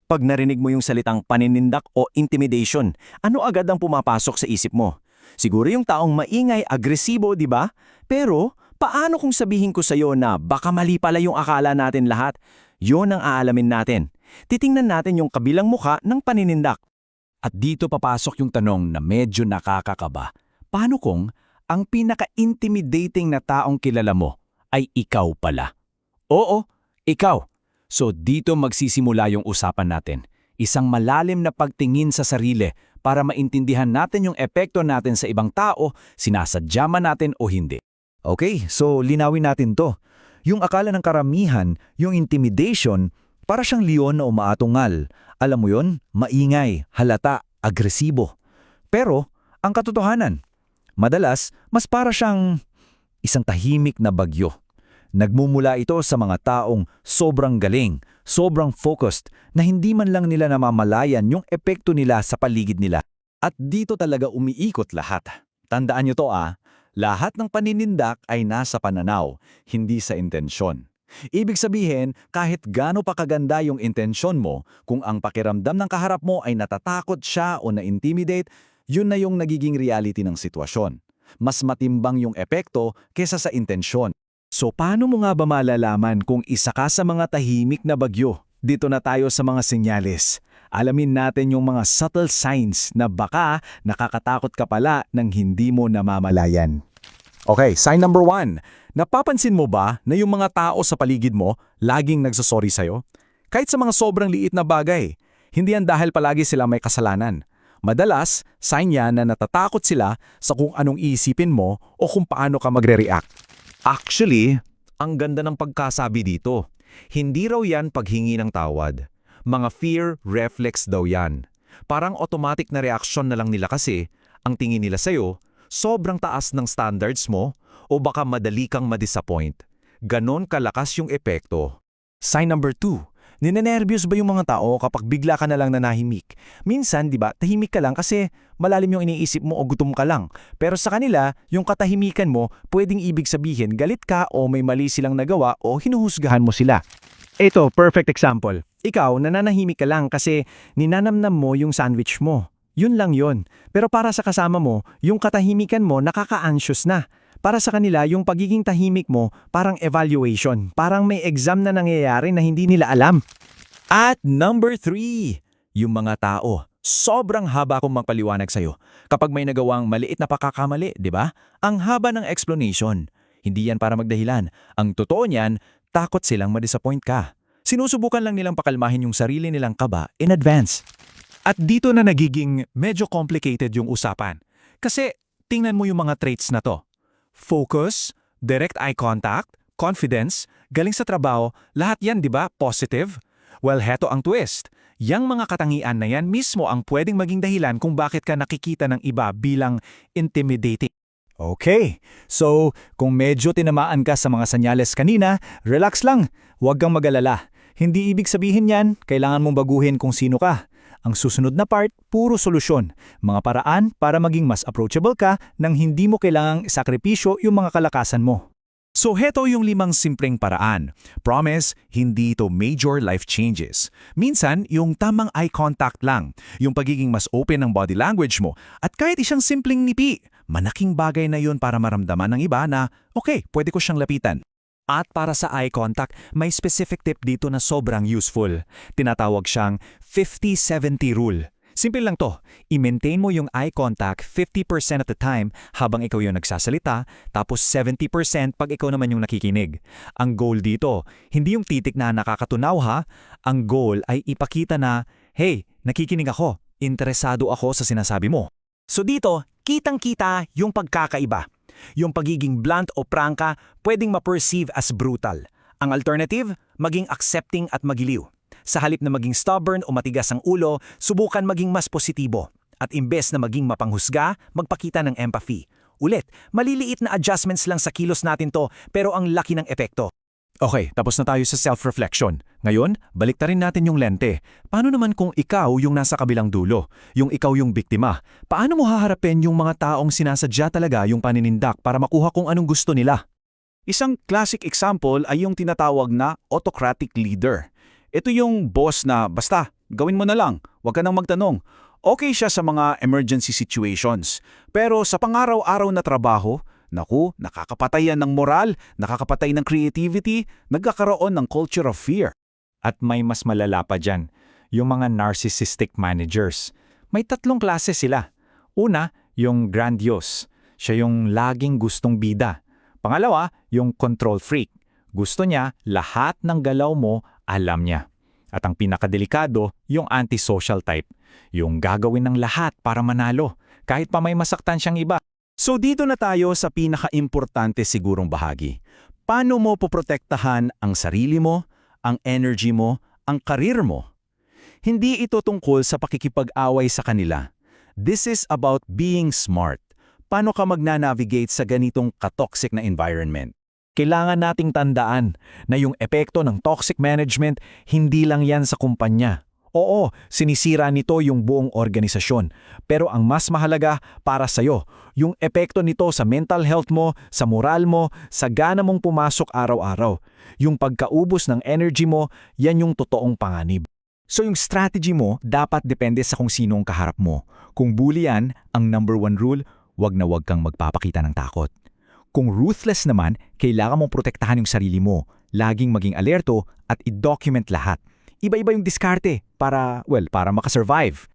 Pag narinig mo yung salitang paninindak o intimidation, ano agad ang pumapasok sa isip mo? Siguro yung taong maingay, agresibo, di ba? Pero, paano kung sabihin ko sa'yo na baka mali pala yung akala natin lahat? Yun ang aalamin natin. Titingnan natin yung kabilang muka ng paninindak. At dito papasok yung tanong na medyo nakakakaba. Paano kung ang pinaka-intimidating na taong kilala mo ay ikaw pala? Oo, ikaw. So dito magsisimula yung usapan natin. Isang malalim na pagtingin sa sarili para maintindihan natin yung epekto natin sa ibang tao, sinasadya man natin o hindi. Okay, so linawin natin to. Yung akala ng karamihan, yung intimidation, para siyang leon na umaatungal. Alam mo yon, maingay, halata, agresibo. Pero, ang katotohanan, madalas, mas para siyang isang tahimik na bagyo. Nagmumula ito sa mga taong sobrang galing, sobrang focused, na hindi man lang nila namamalayan yung epekto nila sa paligid nila. At dito talaga umiikot lahat. Tandaan nyo to lahat ng paninindak ay nasa pananaw, hindi sa intensyon. Ibig sabihin, kahit gaano pa kaganda yung intensyon mo, kung ang pakiramdam ng kaharap mo ay natatakot siya o na-intimidate, yun na yung nagiging reality ng sitwasyon. Mas matimbang yung epekto kesa sa intensyon. So paano mo nga ba malalaman kung isa ka sa mga tahimik na bagyo? Dito na tayo sa mga senyales. Alamin natin yung mga subtle signs na baka nakakatakot ka pala nang hindi mo namamalayan. Okay, sign number 1. Napapansin mo ba na yung mga tao sa paligid mo laging nagsasorry sa'yo? Kahit sa mga sobrang liit na bagay. Hindi yan dahil palagi sila may kasalanan. Madalas, sign yan na natatakot sila sa kung anong iisipin mo o kung paano ka magre-react. Actually, ang ganda ng pagkasabi dito. Hindi raw yan paghingi ng tawad. Mga fear reflex daw yan. Parang automatic na reaksyon na lang nila kasi ang tingin nila sa'yo, sobrang taas ng standards mo o baka madali kang madisappoint. Ganon kalakas yung epekto. Sign number 2. Ninenervyos ba yung mga tao kapag bigla ka na lang nanahimik? Minsan, di ba, tahimik ka lang kasi malalim yung iniisip mo o gutom ka lang. Pero sa kanila, yung katahimikan mo, pwedeng ibig sabihin galit ka o may mali silang nagawa o hinuhusgahan mo sila. Ito, perfect example. Ikaw, nananahimik ka lang kasi ninanamnam mo yung sandwich mo. Yun lang yun. Pero para sa kasama mo, yung katahimikan mo nakaka-anxious na. Para sa kanila, yung pagiging tahimik mo, parang evaluation. Parang may exam na nangyayari na hindi nila alam. At number 3, yung mga tao. Sobrang haba kong magpaliwanag sa'yo. Kapag may nagawang maliit na pagkakamali, di ba? Ang haba ng explanation. Hindi yan para magdahilan. Ang totoo niyan, takot silang madisappoint ka. Sinusubukan lang nilang pakalmahin yung sarili nilang kaba in advance. At dito na nagiging medyo complicated yung usapan. Kasi tingnan mo yung mga traits na to. Focus, direct eye contact, confidence, galing sa trabaho, lahat yan, di ba, positive? Well, heto ang twist. Yang mga katangian na yan mismo ang pwedeng maging dahilan kung bakit ka nakikita ng iba bilang intimidating. Okay, so kung medyo tinamaan ka sa mga senyales kanina, relax lang, huwag kang mag-alala. Hindi ibig sabihin yan, kailangan mong baguhin kung sino ka. Ang susunod na part, puro solusyon. Mga paraan para maging mas approachable ka nang hindi mo kailangang sakripisyo yung mga kalakasan mo. So heto yung 5 simpleng paraan. Promise, hindi ito major life changes. Minsan, yung tamang eye contact lang, yung pagiging mas open ng body language mo, at kahit isang simpleng nipi, malaking bagay na yun para maramdaman ng iba na, okay, pwede ko siyang lapitan. At para sa eye contact, may specific tip dito na sobrang useful. Tinatawag siyang 50-70 rule. Simple lang to, i-maintain mo yung eye contact 50% of the time habang ikaw yung nagsasalita, tapos 70% pag ikaw naman yung nakikinig. Ang goal dito, hindi yung titik na nakakatunaw ha, ang goal ay ipakita na, hey, nakikinig ako, interesado ako sa sinasabi mo. So dito, kitang-kita yung pagkakaiba. Yung pagiging blunt o prangka pwedeng ma-perceive as brutal. Ang alternative, maging accepting at magiliw. Sa halip na maging stubborn o matigas ang ulo, subukan maging mas positibo. At imbes na maging mapanghusga, magpakita ng empathy. Ulit, maliliit na adjustments lang sa kilos natin to, pero ang laki ng epekto. Okay, tapos na tayo sa self-reflection. Ngayon, baliktarin natin yung lente. Paano naman kung ikaw yung nasa kabilang dulo? Yung ikaw yung biktima? Paano mo haharapin yung mga taong sinasadya talaga yung paninindak para makuha kung anong gusto nila? Isang classic example ay yung tinatawag na autocratic leader. Ito yung boss na basta gawin mo na lang, huwag ka nang magtanong. Okay siya sa mga emergency situations. Pero sa pang-araw-araw na trabaho, naku, nakakapatay yan ng moral, nakakapatay ng creativity, nagkakaroon ng culture of fear. At may mas malala pa dyan, yung mga narcissistic managers. May 3 klase sila. Una, yung grandiose. Siya yung laging gustong bida. Pangalawa, yung control freak. Gusto niya, lahat ng galaw mo, alam niya. At ang pinakadelikado, yung antisocial type. Yung gagawin ng lahat para manalo, kahit pa may masaktan siyang iba. So dito na tayo sa pinaka-importante sigurong bahagi. Paano mo poprotektahan ang sarili mo, ang energy mo, ang karir mo? Hindi ito tungkol sa pakikipag-away sa kanila. This is about being smart. Paano ka magnanavigate sa ganitong katoxic na environment? Kailangan nating tandaan na yung epekto ng toxic management hindi lang yan sa kumpanya. Oo, sinisira nito yung buong organisasyon. Pero ang mas mahalaga para sa'yo, yung epekto nito sa mental health mo, sa moral mo, sa gana mong pumasok araw-araw. Yung pagkaubos ng energy mo, yan yung totoong panganib. So yung strategy mo dapat depende sa kung sino ang kaharap mo. Kung bully yan, ang number 1 rule, wag na wag kang magpapakita ng takot. Kung ruthless naman, kailangan mong protektahan yung sarili mo. Laging maging alerto at i-document lahat. Iba-iba yung diskarte para makasurvive.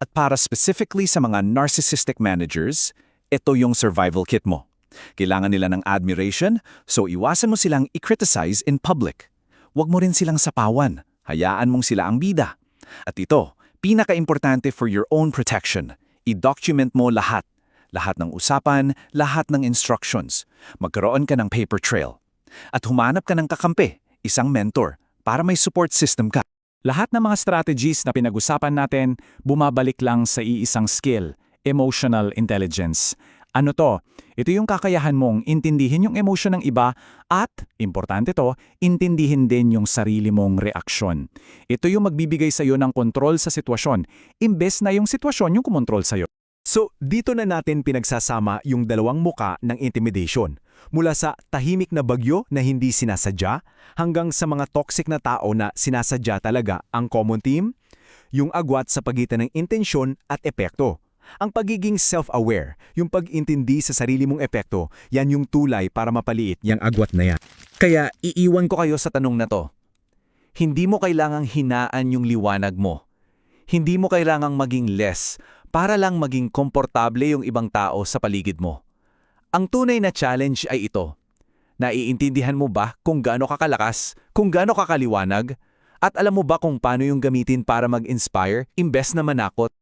At para specifically sa mga narcissistic managers, ito yung survival kit mo. Kailangan nila ng admiration, so iwasan mo silang i-criticize in public. Huwag mo rin silang sapawan. Hayaan mong sila ang bida. At ito, pinaka-importante for your own protection. I-document mo lahat. Lahat ng usapan, lahat ng instructions. Magkaroon ka ng paper trail. At humanap ka ng kakampi, isang mentor, para may support system ka. Lahat ng mga strategies na pinag-usapan natin, bumabalik lang sa iisang skill, emotional intelligence. Ano to? Ito yung kakayahan mong intindihin yung emosyon ng iba at, importante to, intindihin din yung sarili mong reaksyon. Ito yung magbibigay sa'yo ng kontrol sa sitwasyon, imbes na yung sitwasyon yung kumontrol sa'yo. So, dito na natin pinagsasama yung dalawang muka ng intimidation. Mula sa tahimik na bagyo na hindi sinasadya, hanggang sa mga toxic na tao na sinasadya talaga ang common theme, yung agwat sa pagitan ng intensyon at epekto. Ang pagiging self-aware, yung pag-intindi sa sarili mong epekto, yan yung tulay para mapaliit yung agwat na yan. Kaya iiwan ko kayo sa tanong na to. Hindi mo kailangang hinaan yung liwanag mo. Hindi mo kailangang maging less para lang maging komportable yung ibang tao sa paligid mo. Ang tunay na challenge ay ito. Naiintindihan mo ba kung gaano kakalakas, kung gaano kakaliwanag, at alam mo ba kung paano yung gamitin para mag-inspire imbes na manakot?